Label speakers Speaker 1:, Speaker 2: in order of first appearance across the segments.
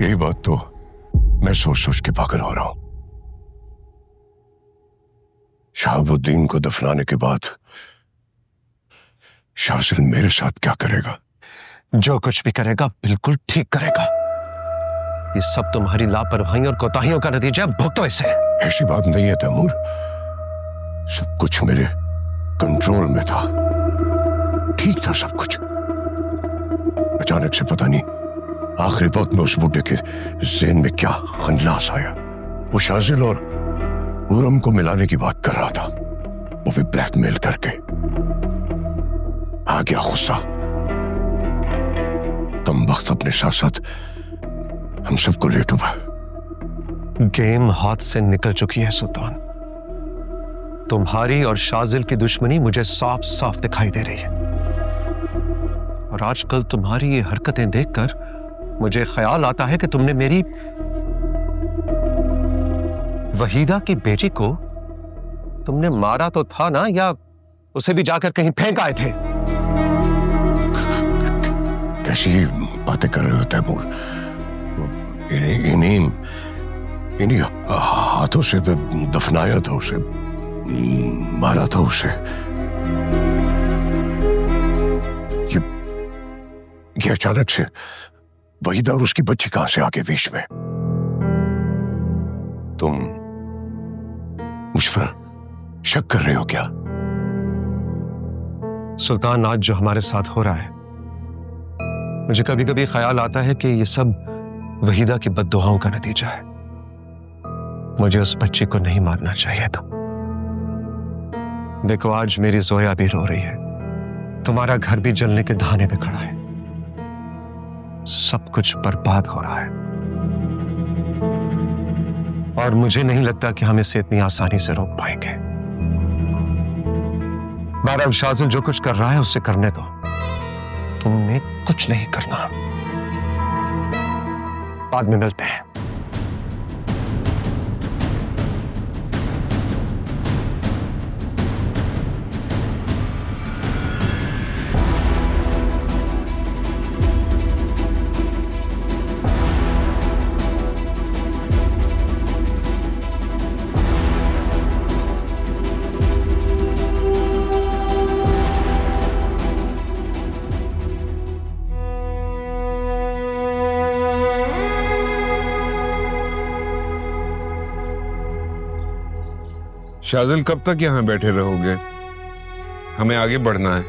Speaker 1: यही बात तो मैं सोच सोच के पागल हो रहा हूं। शहाबुद्दीन को दफनाने के बाद शाजिल मेरे साथ क्या करेगा?
Speaker 2: जो कुछ भी करेगा बिल्कुल ठीक करेगा। ये सब तुम्हारी लापरवाही और कोताहियों का नतीजा। भुगतो इसे।
Speaker 1: ऐसी बात नहीं है तैमूर, सब कुछ मेरे कंट्रोल में था, ठीक था सब कुछ। अचानक से पता नहीं आखिरी वक्त में उस बुड्ढे के ज़हन में क्या खंजलास आया। वो शाजिल और उरम को मिलाने की बात कर रहा था, वो भी ब्लैकमेल करके। आ गया गुस्सा, तुम वक्त अपने साथ साथ हम सबको ले डूबा।
Speaker 2: गेम हाथ से निकल चुकी है सुल्तान। तुम्हारी और शाजिल की दुश्मनी मुझे साफ साफ दिखाई दे रही है, और आजकल तुम्हारी ये हरकतें देखकर मुझे ख्याल आता है कि तुमने मेरी वहीदा की बेटी को तुमने मारा तो था ना, या उसे भी जाकर कहीं फेंक आए थे?
Speaker 1: कैसी बातें कर रहे हो तैमूर? इन्हीं हाथों से दफनाया था उसे, मारा था उसे। ये अचानक से वहीदा और उसकी बच्ची कहां से आगे बीच में? तुम मुझ पर शक कर रहे हो क्या?
Speaker 2: सुल्तान, आज जो हमारे साथ हो रहा है, मुझे कभी कभी ख्याल आता है कि ये सब वहीदा की बद्दुआओं का नतीजा है। मुझे उस बच्ची को नहीं मारना चाहिए था। देखो, आज मेरी जोया भी रो रही है, तुम्हारा घर भी जलने के दहाने पे खड़ा है, सब कुछ बर्बाद हो रहा है, और मुझे नहीं लगता कि हम इसे इतनी आसानी से रोक पाएंगे। बहरहाल शाजिल जो कुछ कर रहा है उसे करने दो, तुमने कुछ नहीं करना। बाद में मिलते हैं।
Speaker 3: शाजिल, कब तक यहां बैठे रहोगे? हमें आगे बढ़ना है।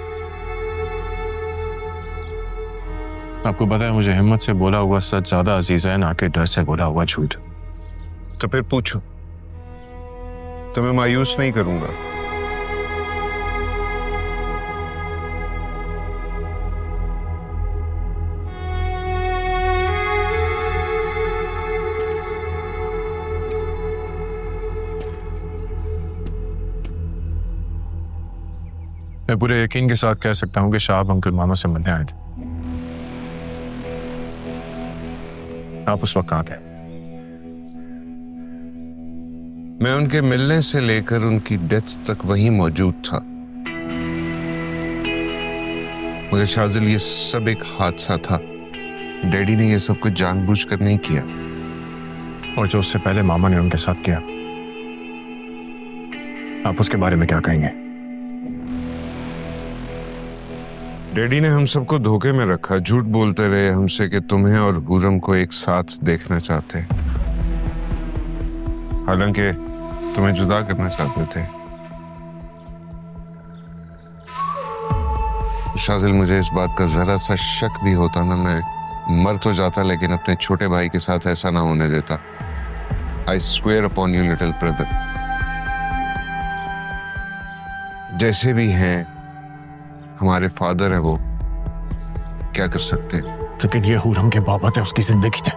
Speaker 4: आपको पता है, मुझे हिम्मत से बोला हुआ सच ज्यादा अजीज है ना कि डर से बोला हुआ झूठ।
Speaker 3: तो फिर पूछो, तुम्हें मायूस नहीं करूंगा।
Speaker 4: मैं पूरे यकीन के साथ कह सकता हूं कि शाहब अंकल मामा से मिलने आए थे। आप उस वक्त कहां थे?
Speaker 3: मैं उनके मिलने से लेकर उनकी डेथ तक वहीं मौजूद था। मगर शाजिल, ये सब एक हादसा था। डैडी ने ये सब कुछ जानबूझकर नहीं किया।
Speaker 4: और जो उससे पहले मामा ने उनके साथ किया, आप उसके बारे में क्या कहेंगे?
Speaker 3: डैडी ने हम सबको धोखे में रखा, झूठ बोलते रहे हमसे कि तुम्हें और हुरम को एक साथ देखना चाहते, हालांकि तुम्हें जुदा करना चाहते थे। शाजिल, मुझे इस बात का जरा सा शक भी होता ना, मैं मर तो जाता, लेकिन अपने छोटे भाई के साथ ऐसा ना होने देता। I swear upon you little brother. जैसे भी हैं, हमारे फादर है, वो क्या कर सकते।
Speaker 5: लेकिन ये हुरम के बाबा थे, उसकी जिंदगी थे।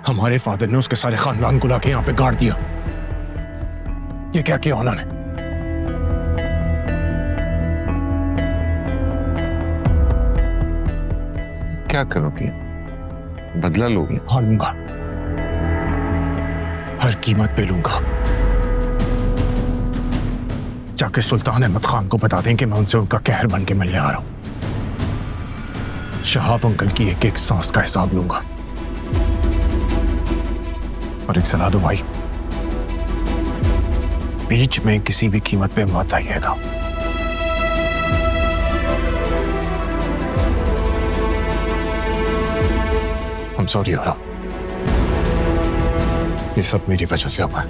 Speaker 5: हमारे फादर ने उसके सारे खानदान को लाके यहाँ पे गाड़ दिया। ये क्या किया उन्होंने?
Speaker 3: क्या करोगे? बदला लोगे?
Speaker 5: हाँ, लूंगा, हर कीमत पे लूंगा। जाके सुल्तान अहमद खान को बता दें कि मैं उनसे उनका कहर बन के मिलने आ रहा हूं। शहाब अंकल की एक एक सांस का हिसाब लूंगा। और एक सलाह दो भाई, बीच में किसी भी कीमत पे मत आइएगा। I'm sorry, ये सब मेरी वजह से हुआ है।